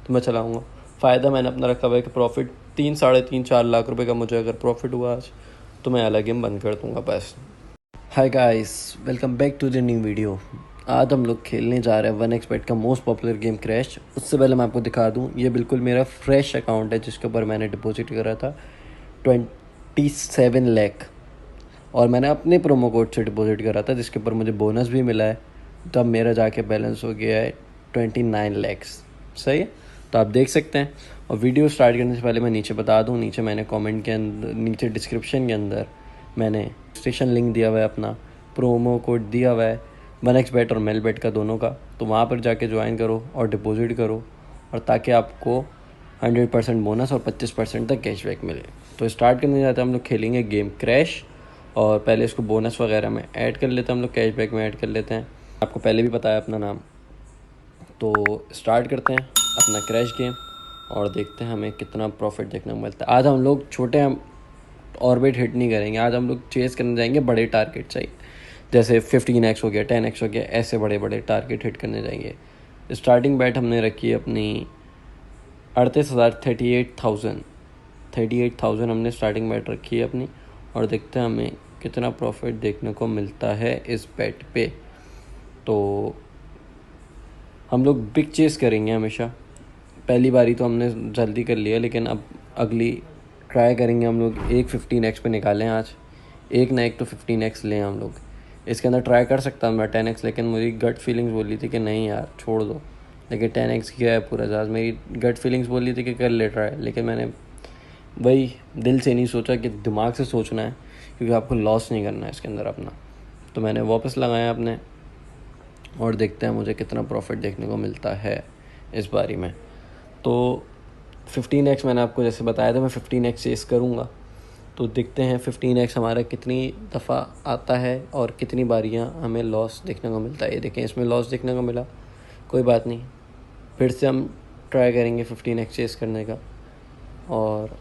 तो मैं चलाऊँगा। फ़ायदा मैंने अपना रखा हुआ है कि प्रॉफिट 3 साढ़े 3 4 लाख रुपए का मुझे अगर प्रॉफिट हुआ आज तो मैं अलग गेम बंद कर दूँगा बस। Hi guys, welcome back to the new video. आज हम लोग खेलने जा रहे हैं 1xBet का मोस्ट पॉपुलर गेम क्रैश। उससे पहले मैं आपको दिखा दूं, ये बिल्कुल मेरा फ्रेश अकाउंट है जिसके ऊपर मैंने डिपॉजिट करा था 27 लाख, और मैंने अपने प्रोमो कोड से डिपॉजिट करा था जिसके ऊपर मुझे बोनस भी मिला है। तब मेरा जाके बैलेंस हो गया है 29 लैक्स। सही है, तो आप देख सकते हैं। और वीडियो स्टार्ट करने से पहले मैं नीचे बता दूं, नीचे मैंने कमेंट के अंदर, नीचे डिस्क्रिप्शन के अंदर मैंने स्टेशन लिंक दिया हुआ है, अपना प्रोमो कोड दिया हुआ है 1xBet और मेलबेट का दोनों का। तो वहाँ पर जाके ज्वाइन करो और डिपॉजिट करो, और ताकि आपको 100% बोनस और 25% तक कैशबैक मिले। तो स्टार्ट करने जाते हैं हम लोग, खेलेंगे गेम क्रैश। और पहले इसको बोनस वगैरह में ऐड कर लेते हैं हम लोग, कैशबैक में ऐड कर लेते हैं। आपको पहले भी पता है अपना नाम। तो स्टार्ट करते हैं अपना क्रैश गेम और देखते हैं हमें कितना प्रॉफिट देखने को मिलता है। आज हम लोग छोटे ऑर्बिट हिट नहीं करेंगे, आज हम लोग चेस करने जाएंगे बड़े टारगेट चाहिए, जैसे 15x हो गया, 10x हो गया, ऐसे बड़े बड़े टारगेट हिट करने जाएंगे। स्टार्टिंग बैट हमने रखी है अपनी 38,000 हमने स्टार्टिंग बैट रखी है अपनी। और देखते हैं हमें कितना प्रॉफिट देखने को मिलता है इस बैट पे। तो हम लोग बिग चेस करेंगे हमेशा। पहली बारी तो हमने जल्दी कर लिया, लेकिन अब अगली ट्राई करेंगे हम लोग एक 15x पे निकालें आज। एक ना एक तो 15x लें हम लोग। इसके अंदर ट्राई कर सकता हूँ मैं 10x, लेकिन मेरी गट फीलिंग्स बोल रही थी कि नहीं यार छोड़ दो। लेकिन 10x किया है पूरा जहाज, मेरी गट फीलिंग्स बोल रही थी कि कर ले ट्राई, लेकिन मैंने वही दिल से नहीं सोचा कि दिमाग से सोचना है, क्योंकि आपको लॉस नहीं करना है इसके अंदर अपना। तो मैंने वापस लगाया अपने, और देखते हैं मुझे कितना प्रॉफिट देखने को मिलता है इस बारी में। तो 15x मैंने आपको जैसे बताया था, मैं 15x चेस करूँगा। तो देखते हैं 15x हमारा कितनी दफ़ा आता है और कितनी बारियाँ हमें लॉस देखने को मिलता है। ये देखें, इसमें लॉस देखने को मिला, कोई बात नहीं, फिर से हम ट्राई करेंगे 15x चेस करने का, और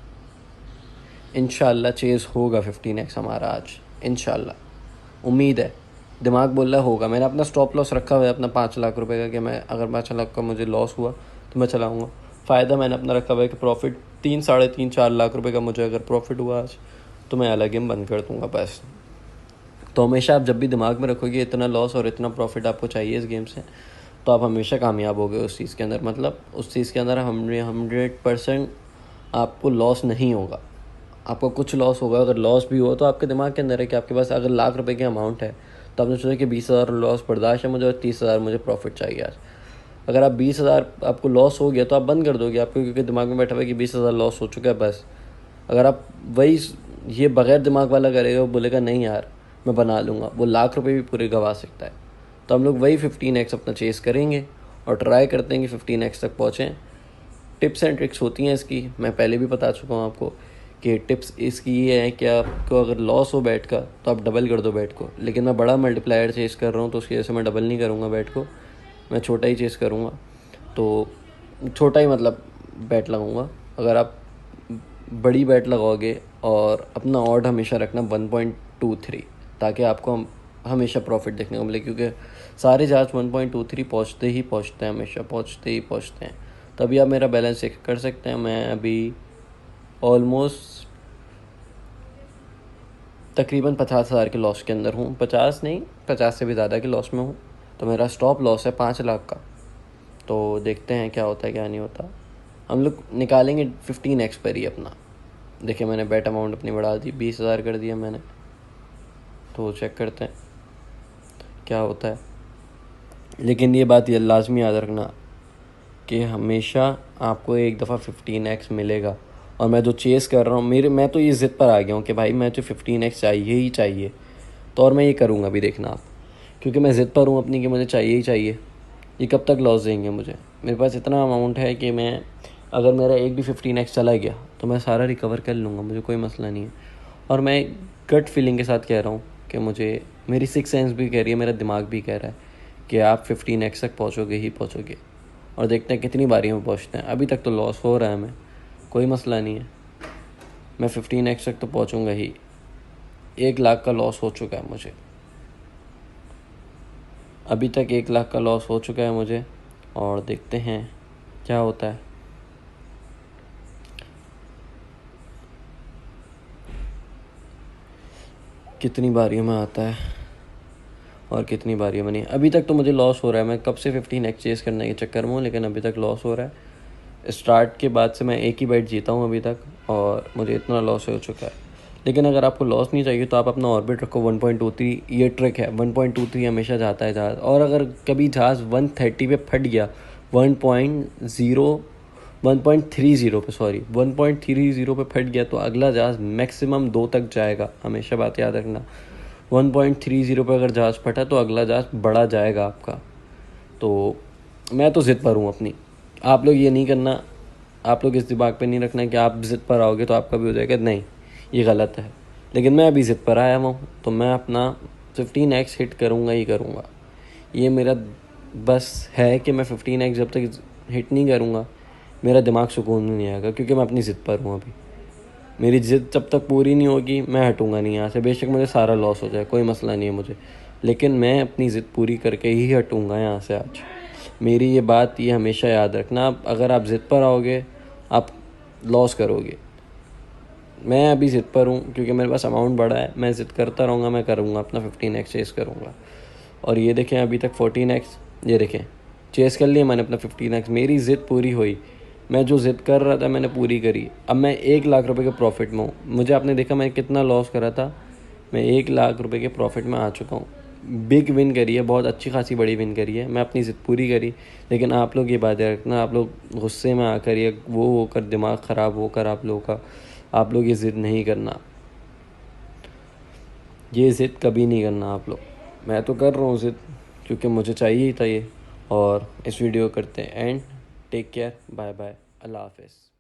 इंशाल्लाह चेस होगा 15x हमारा आज। इंशाल्लाह, उम्मीद है, दिमाग बोल रहा होगा। मैंने अपना स्टॉप लॉस रखा हुआ है अपना 5 लाख रुपए का, कि मैं अगर 5 लाख का मुझे लॉस हुआ तो मैं चलाऊँगा। फ़ायदा मैंने अपना रखा हुआ है कि प्रॉफिट 3 साढ़े 3 4 लाख रुपए का मुझे अगर प्रॉफिट हुआ आज तो मैं अलग गेम बंद कर दूँगा बस। तो हमेशा आप जब भी दिमाग में रखोगे इतना लॉस और इतना प्रॉफिट आपको चाहिए इस गेम से, तो आप हमेशा कामयाब होगे उस चीज़ के अंदर। मतलब उस चीज़ के अंदर 100% आपको लॉस नहीं होगा। आपको कुछ लॉस होगा, अगर लॉस भी हो तो आपके दिमाग के अंदर है कि आपके पास अगर लाख रुपए की अमाउंट है तो आपने सोचा कि 20,000 लॉस बर्दाश्त है मुझे और 30,000 मुझे प्रॉफिट चाहिए आज। अगर आप 20,000 आपको लॉस हो गया तो आप बंद कर दोगे आपको, क्योंकि दिमाग में बैठा हुआ है कि 20,000 लॉस हो चुका है बस। अगर आप वही ये बगैर दिमाग वाला करेगा, वो बोलेगा नहीं यार मैं बना लूँगा, वो लाख रुपए भी पूरे गंवा सकता है। तो हम लोग वही 15x अपना चेस करेंगे और ट्राई करते हैं कि 15x तक पहुँचें। टिप्स एंड ट्रिक्स होती हैं इसकी, मैं पहले भी बता चुका हूँ आपको कि टिप्स इसकी ये है कि आपको अगर लॉस हो बैट का तो आप डबल कर दो बैट को। लेकिन मैं बड़ा मल्टीप्लायर चेस कर रहा हूँ तो उसकी वजह से मैं डबल नहीं करूँगा बैट को, मैं छोटा ही चेस करूँगा। तो छोटा ही मतलब बैट लगाऊँगा। अगर आप बड़ी बैट लगाओगे और अपना ऑड हमेशा रखना 1.23, ताकि आपको हमेशा प्रॉफिट देखने को मिले, क्योंकि सारे जहाज 1.23 पहुँचते ही पहुँचते हैं, हमेशा पहुँचते ही पहुँचते हैं। तभी आप मेरा बैलेंस चेक कर सकते हैं। मैं अभी ऑलमोस्ट तकरीबन 50,000 के लॉस के अंदर हूँ। 50 नहीं, 50 से भी ज़्यादा के लॉस में हूँ। तो मेरा स्टॉप लॉस है 5 लाख का। तो देखते हैं क्या होता है क्या नहीं होता। हम लोग निकालेंगे 15x पर ही अपना। देखिए मैंने बेट अमाउंट अपनी बढ़ा दी, 20,000 कर दिया मैंने। तो चेक करते हैं क्या होता है। लेकिन ये बात ये लाजमी याद रखना कि हमेशा आपको एक दफ़ा 15x मिलेगा। और मैं जो चेस कर रहा हूँ, मैं तो ये ज़िद पर आ गया हूँ कि भाई मैं तो 15x चाहिए ही चाहिए। तो और मैं ये करूँगा भी, देखना आप, क्योंकि मैं ज़िद पर हूँ अपनी कि मुझे चाहिए ही चाहिए। ये कब तक लॉस देंगे मुझे? मेरे पास इतना अमाउंट है कि मैं, अगर मेरा एक भी 15x चला गया तो मैं सारा रिकवर कर लूँगा, मुझे कोई मसला नहीं है। और मैं गट फीलिंग के साथ कह रहा हूँ कि मुझे, मेरी सिक्स सेंस भी कह रही है, मेरा दिमाग भी कह रहा है कि आप 15x तक पहुँचोगे ही पहुँचोगे। और देखते हैं कितनी बारी में पहुँचते हैं। अभी तक तो लॉस हो रहा है हमें, कोई मसला नहीं है, मैं 15x तक तो पहुँचूँगा ही। 1 लाख का लॉस हो चुका है मुझे, अभी तक 1 लाख का लॉस हो चुका है मुझे। और देखते हैं क्या होता है। कितनी बारियों में आता है और कितनी बारियों में नहीं। अभी तक तो मुझे लॉस हो रहा है, मैं कब से 15 एक्सचेज करने के चक्कर में हूँ, लेकिन अभी तक लॉस हो रहा है। स्टार्ट के बाद से मैं एक ही बैट जीता हूँ अभी तक और मुझे इतना लॉस हो चुका है। लेकिन अगर आपको लॉस नहीं चाहिए तो आप अपना ऑर्बिट रखो 1.23, ये ट्रिक है। 1.23 हमेशा जाता है जहाज़, और अगर कभी जहाज़ 130 पे फट गया, 1.30 पे फट गया तो अगला जहाज़ मैक्सिमम 2 तक जाएगा। हमेशा बात याद रखना, 1.30 पे अगर जहाज़ फटा तो अगला जहाज़ बड़ा जाएगा आपका। तो मैं तो ज़िद पर हूँ अपनी। आप लोग ये नहीं करना, आप लोग इस दिमाग पे नहीं रखना कि आप ज़िद पर आओगे तो आपका भी हो जाएगा, नहीं, ये गलत है। लेकिन मैं अभी ज़िद पर आया हूँ तो मैं अपना 15x हिट करूँगा ही करूँगा। ये मेरा बस है कि मैं 15x जब तक हिट नहीं करूँगा मेरा दिमाग सुकून में नहीं आएगा, क्योंकि मैं अपनी ज़िद पर हूँ। अभी मेरी ज़िद जब तक पूरी नहीं होगी मैं हटूँगा नहीं यहाँ से। बेशक मुझे सारा लॉस हो जाए, कोई मसला नहीं है मुझे, लेकिन मैं अपनी ज़िद पूरी करके ही हटूँगा यहाँ से आज। मेरी ये बात ये हमेशा याद रखना, अगर आप ज़िद पर आओगे आप लॉस करोगे। मैं अभी ज़िद पर हूँ क्योंकि मेरे पास अमाउंट बड़ा है, मैं ज़िद करता रहूँगा, मैं करूँगा अपना 15x चेस करूँगा। और ये देखें अभी तक 14x, ये देखें चेस कर लिया मैंने अपना 15x। मेरी ज़िद पूरी हुई, मैं जो ज़िद कर रहा था मैंने पूरी करी। अब मैं 1 लाख रुपए के प्रॉफिट में हूँ। मुझे आपने देखा मैं कितना लॉस करा था, मैं 1 लाख रुपए के प्रॉफिट में आ चुका हूँ। बिग विन करी है, बहुत अच्छी खासी बड़ी विन करी है, मैं अपनी ज़िद पूरी करी। लेकिन आप लोग ये बात रखना, आप लोग गुस्से में आकर या वो होकर दिमाग ख़राब होकर आप लोगों का, आप लोग ये ज़िद नहीं करना, ये ज़िद कभी नहीं करना आप लोग। मैं तो कर रहा हूँ ज़िद क्योंकि मुझे चाहिए ही था ये। और इस वीडियो करते हैं and. Take care, bye bye, अल्लाह हाफ़िज़।